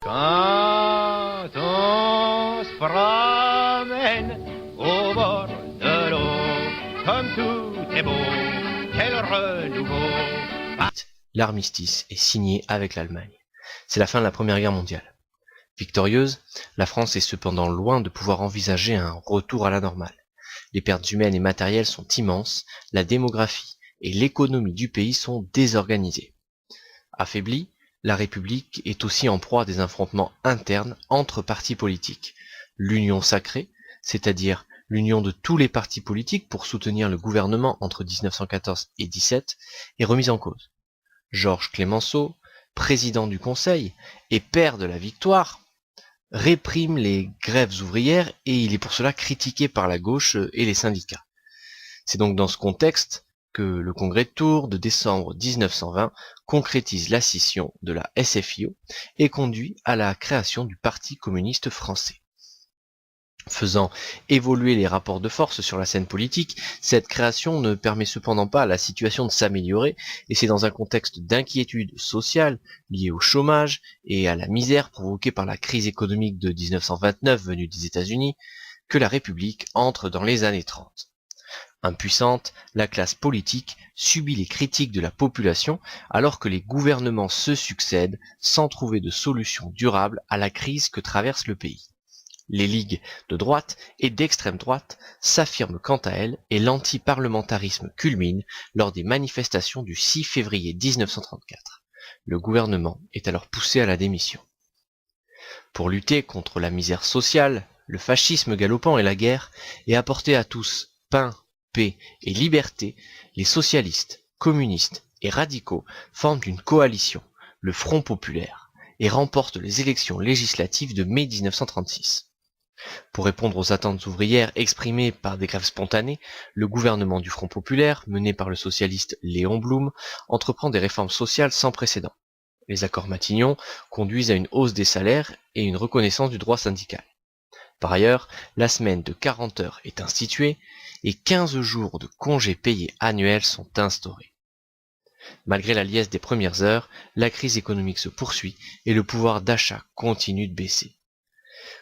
Quand on se promène au bord de l'eau, comme tout est beau, quel renouveau. L'armistice est signé avec l'Allemagne. C'est la fin de la Première Guerre mondiale. Victorieuse, la France est cependant loin de pouvoir envisager un retour à la normale. Les pertes humaines et matérielles sont immenses, la démographie et l'économie du pays sont désorganisées. Affaiblie, la République est aussi en proie à des affrontements internes entre partis politiques. L'union sacrée, c'est-à-dire l'union de tous les partis politiques pour soutenir le gouvernement entre 1914 et 17, est remise en cause. Georges Clemenceau, président du Conseil et père de la Victoire, réprime les grèves ouvrières et il est pour cela critiqué par la gauche et les syndicats. C'est donc dans ce contexte que le congrès de Tours de décembre 1920 concrétise la scission de la SFIO et conduit à la création du Parti communiste français. Faisant évoluer les rapports de force sur la scène politique, cette création ne permet cependant pas à la situation de s'améliorer, et c'est dans un contexte d'inquiétude sociale liée au chômage et à la misère provoquée par la crise économique de 1929 venue des États-Unis que la République entre dans les années 30. Impuissante, la classe politique subit les critiques de la population alors que les gouvernements se succèdent sans trouver de solution durable à la crise que traverse le pays. Les ligues de droite et d'extrême droite s'affirment quant à elles et l'antiparlementarisme culmine lors des manifestations du 6 février 1934. Le gouvernement est alors poussé à la démission. Pour lutter contre la misère sociale, le fascisme galopant et la guerre, et apporter à tous pain, paix et liberté, les socialistes, communistes et radicaux forment une coalition, le Front populaire, et remportent les élections législatives de mai 1936. Pour répondre aux attentes ouvrières exprimées par des grèves spontanées, le gouvernement du Front populaire, mené par le socialiste Léon Blum, entreprend des réformes sociales sans précédent. Les accords Matignon conduisent à une hausse des salaires et une reconnaissance du droit syndical. Par ailleurs, la semaine de 40 heures est instituée et 15 jours de congés payés annuels sont instaurés. Malgré la liesse des premières heures, la crise économique se poursuit et le pouvoir d'achat continue de baisser.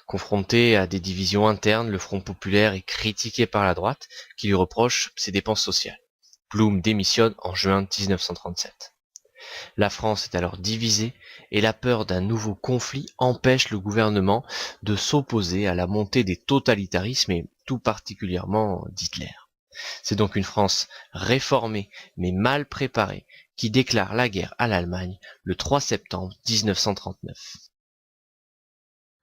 Confronté à des divisions internes, le Front populaire est critiqué par la droite, qui lui reproche ses dépenses sociales. Blum démissionne en juin 1937. La France est alors divisée et la peur d'un nouveau conflit empêche le gouvernement de s'opposer à la montée des totalitarismes et tout particulièrement d'Hitler. C'est donc une France réformée mais mal préparée qui déclare la guerre à l'Allemagne le 3 septembre 1939.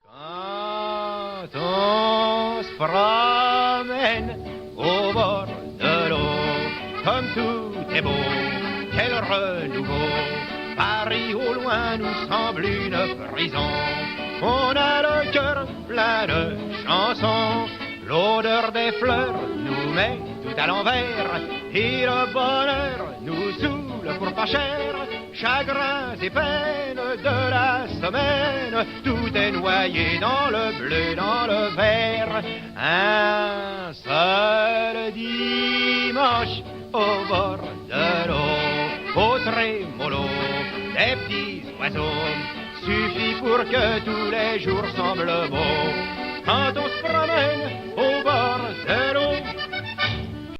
Quand on se promène au bord de l'eau, comme tout est beau, quel renouveau. Paris au loin nous semble une prison. On a le cœur plein de chansons. L'odeur des fleurs nous met tout à l'envers. Et le bonheur nous saoule pour pas cher. Chagrins et peines de la semaine, tout est noyé dans le bleu, dans le vert. Un seul dimanche au bord de l'eau, au trémolo des petits oiseaux, suffit pour que tous les jours semblent beaux. Quand on se promène au bord de l'eau,